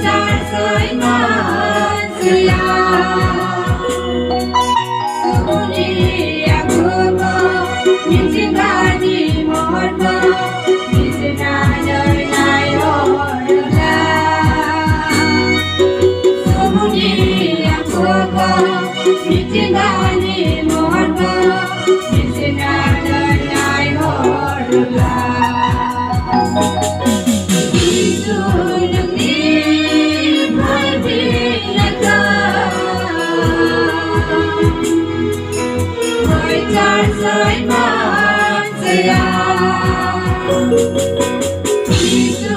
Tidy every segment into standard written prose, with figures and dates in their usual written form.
tràn dưới màn dìa Sumuni Yakubo Nijingani Morgo Nijina đời này hồi la Sumuni Yakubo Nijingani Morgo Nijina đời này hồi la dưới màn dìa Giêsu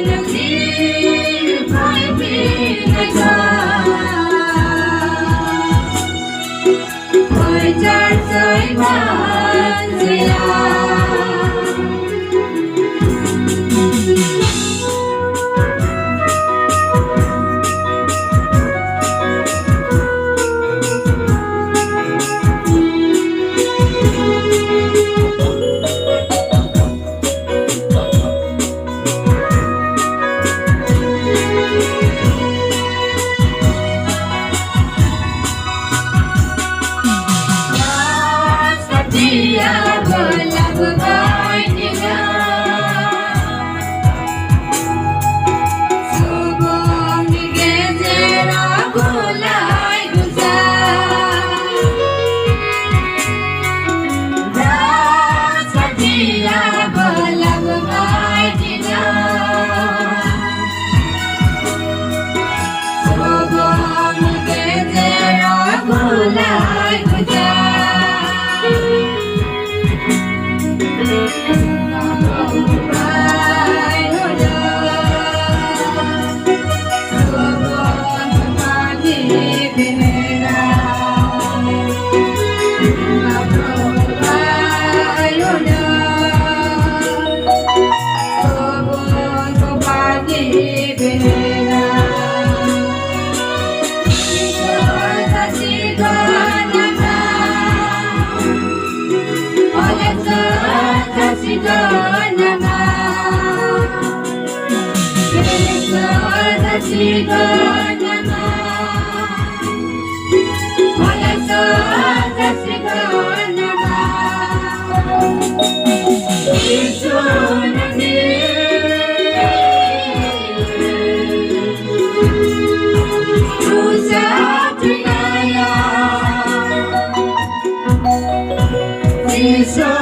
nước đi mãi vì ngày thơ Ngồi tràn dưới màn dìa Dia berlagu baik Subuh digezer aku lai guzar Rasa dia berlagu baik Subuh digezer aku lai guzar Jesus